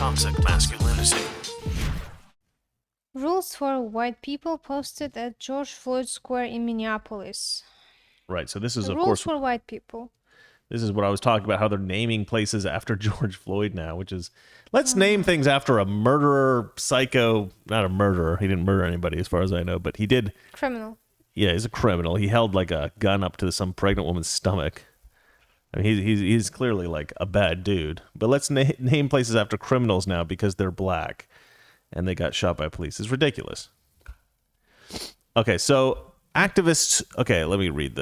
toxic masculinity. Rules for white people posted at George Floyd Square in Minneapolis. Right. So this is, of Rules course, for white people. this is what I was talking about, how they're naming places after George Floyd now, which is, let's name things after a murderer, psycho, not a murderer. He didn't murder anybody as far as I know, but he did. Criminal. Yeah, he's a criminal. He held like a gun up to some pregnant woman's stomach. I mean, he's clearly like a bad dude. But let's name places after criminals now because they're black and they got shot by police. It's ridiculous. Okay, so activists. Okay, let me read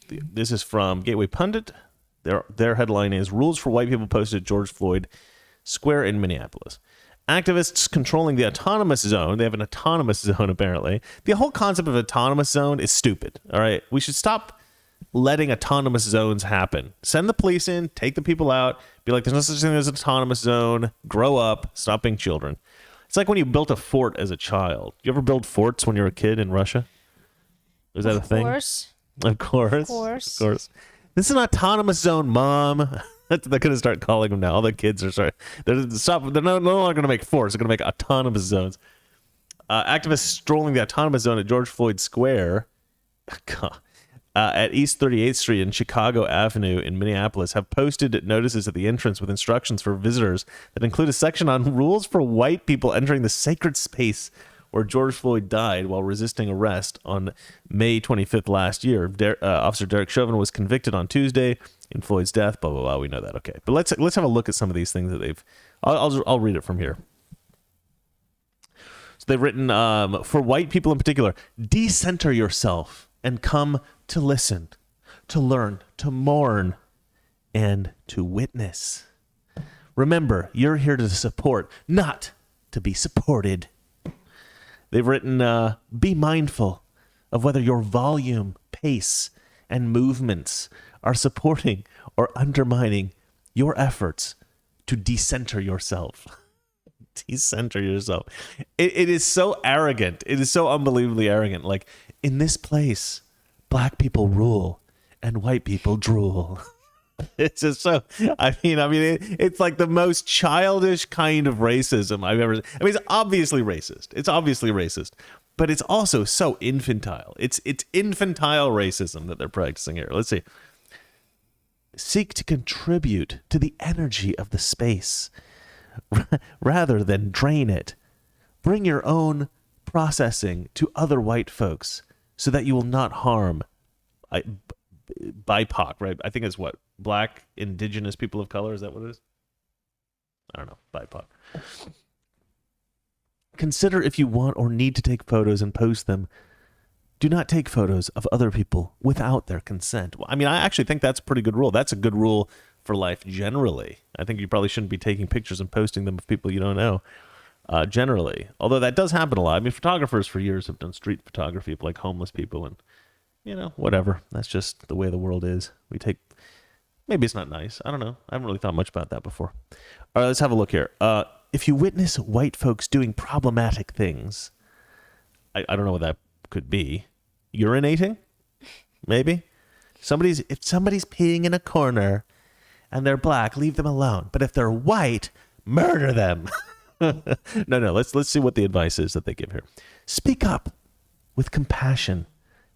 this is from Gateway Pundit. Their headline is "Rules for White People Posted at George Floyd Square in Minneapolis." Activists controlling the autonomous zone. They have an autonomous zone, apparently. The whole concept of autonomous zone is stupid. All right, we should stop letting autonomous zones happen. Send the police in, take the people out, be like, there's no such thing as an autonomous zone. Grow up, stop being children. It's like when you built a fort as a child. You ever build forts when you were a kid in Russia? Is that a thing? Of course. This is an autonomous zone, Mom. They're going to start calling them now. All the kids are starting. They're no longer going to make forts. They're going to make autonomous zones. Activists strolling the autonomous zone at George Floyd Square at East 38th Street and Chicago Avenue in Minneapolis have posted notices at the entrance with instructions for visitors that include a section on rules for white people entering the sacred space where George Floyd died while resisting arrest on May 25th last year. Officer Derek Chauvin was convicted on Tuesday in Floyd's death. Blah blah blah. We know that. Okay, but let's have a look at some of these things that they've. I'll read it from here. So they've written for white people in particular: decenter yourself and come to listen, to learn, to mourn, and to witness. Remember, you're here to support, not to be supported. They've written, be mindful of whether your volume, pace, and movements are supporting or undermining your efforts to decenter yourself. Decenter yourself. It is so arrogant. It is so unbelievably arrogant. Like, in this place, black people rule and white people drool. It's just so, I mean, it's like the most childish kind of racism I've ever. I mean, it's obviously racist, but it's also so infantile. It's infantile racism that they're practicing here. Let's see. Seek to contribute to the energy of the space rather than drain it. Bring your own processing to other white folks so that you will not harm BIPOC, right? I think it's what? Black, indigenous people of color? Is that what it is? I don't know. BIPOC. Consider if you want or need to take photos and post them. Do not take photos of other people without their consent. Well, I mean, I actually think that's a pretty good rule. That's a good rule for life generally. I think you probably shouldn't be taking pictures and posting them of people you don't know, generally. Although that does happen a lot. I mean, photographers for years have done street photography of like homeless people and, whatever. That's just the way the world is. Maybe it's not nice. I don't know. I haven't really thought much about that before. All right, let's have a look here. If you witness white folks doing problematic things, I don't know what that could be. Urinating? Maybe? If somebody's peeing in a corner and they're black, leave them alone. But if they're white, murder them. No, let's see what the advice is that they give here. Speak up with compassion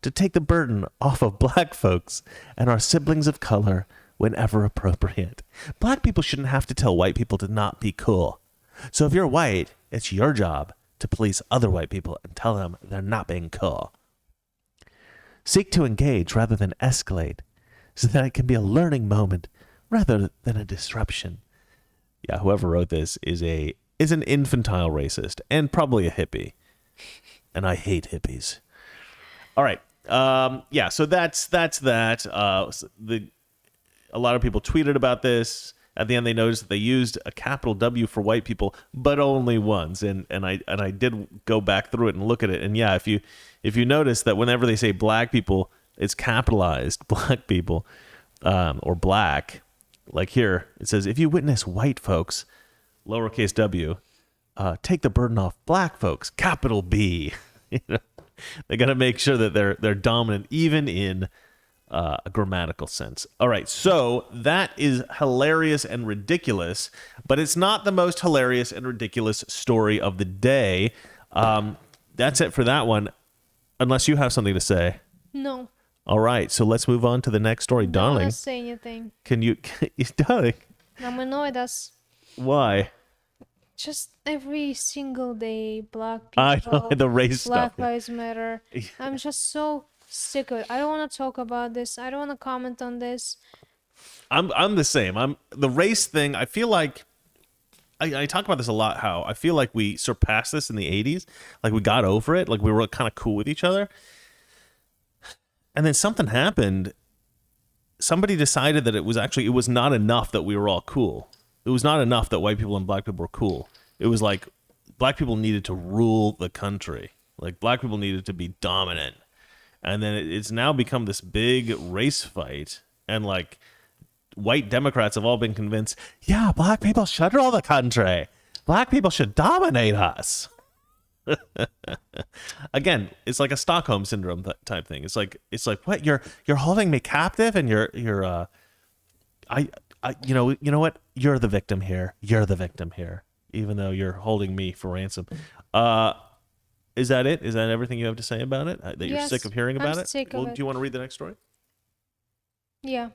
to take the burden off of black folks and our siblings of color whenever appropriate. Black people shouldn't have to tell white people to not be cool. So if you're white, it's your job to police other white people and tell them they're not being cool. Seek to engage rather than escalate so that it can be a learning moment rather than a disruption. Yeah, whoever wrote this is an infantile racist and probably a hippie. And I hate hippies. All right. So that's that. A lot of people tweeted about this. At the end, they noticed that they used a capital W for white people, but only once. And I did go back through it and look at it. And yeah, if you notice that whenever they say black people, it's capitalized black people, or black. Like here, it says, if you witness white folks, lowercase w, take the burden off black folks, capital B. They got to make sure that they're dominant, even in a grammatical sense. All right, so that is hilarious and ridiculous, but it's not the most hilarious and ridiculous story of the day. That's it for that one, unless you have something to say. No. All right, so let's move on to the next story. Don't Darling, want to say anything. Darling, I'm annoyed as why? just every single day, black I people, know, the race Black stuff. Lives Matter. I'm just so sick of it. I don't want to talk about this. I don't want to comment on this. I'm the same. The race thing. I feel like I talk about this a lot. How I feel like we surpassed this in the 80s. Like we got over it. Like we were kind of cool with each other. And then something happened. Somebody decided that it was not enough that we were all cool. It was not enough that white people and black people were cool. It was like black people needed to rule the country. Like black people needed to be dominant. And then it's now become this big race fight. And like white Democrats have all been convinced, yeah, black people should rule the country. Black people should dominate us. Again, it's like a Stockholm syndrome type thing. It's like what, you're holding me captive, and you're you know what, you're the victim here. You're the victim here, even though you're holding me for ransom. Is that it? Is that everything you have to say about it? That you're Yes, sick of hearing about I'm it? sick of Well, it. do you want to read the next story? Yeah.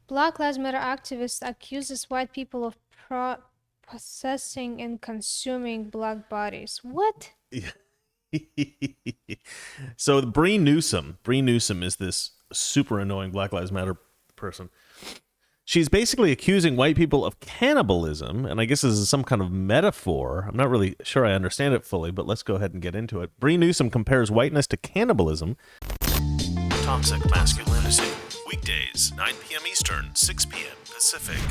Black Lives Matter activist accuses white people of possessing and consuming black bodies. What? So Bree Newsom is this super annoying Black Lives Matter person. She's basically accusing white people of cannibalism, and I guess this is some kind of metaphor. I'm not really sure I understand it fully, but let's go ahead and get into it. Bree Newsom compares whiteness to cannibalism. Toxic Masculinity. Weekdays, 9 p.m. Eastern, 6 p.m. Pacific.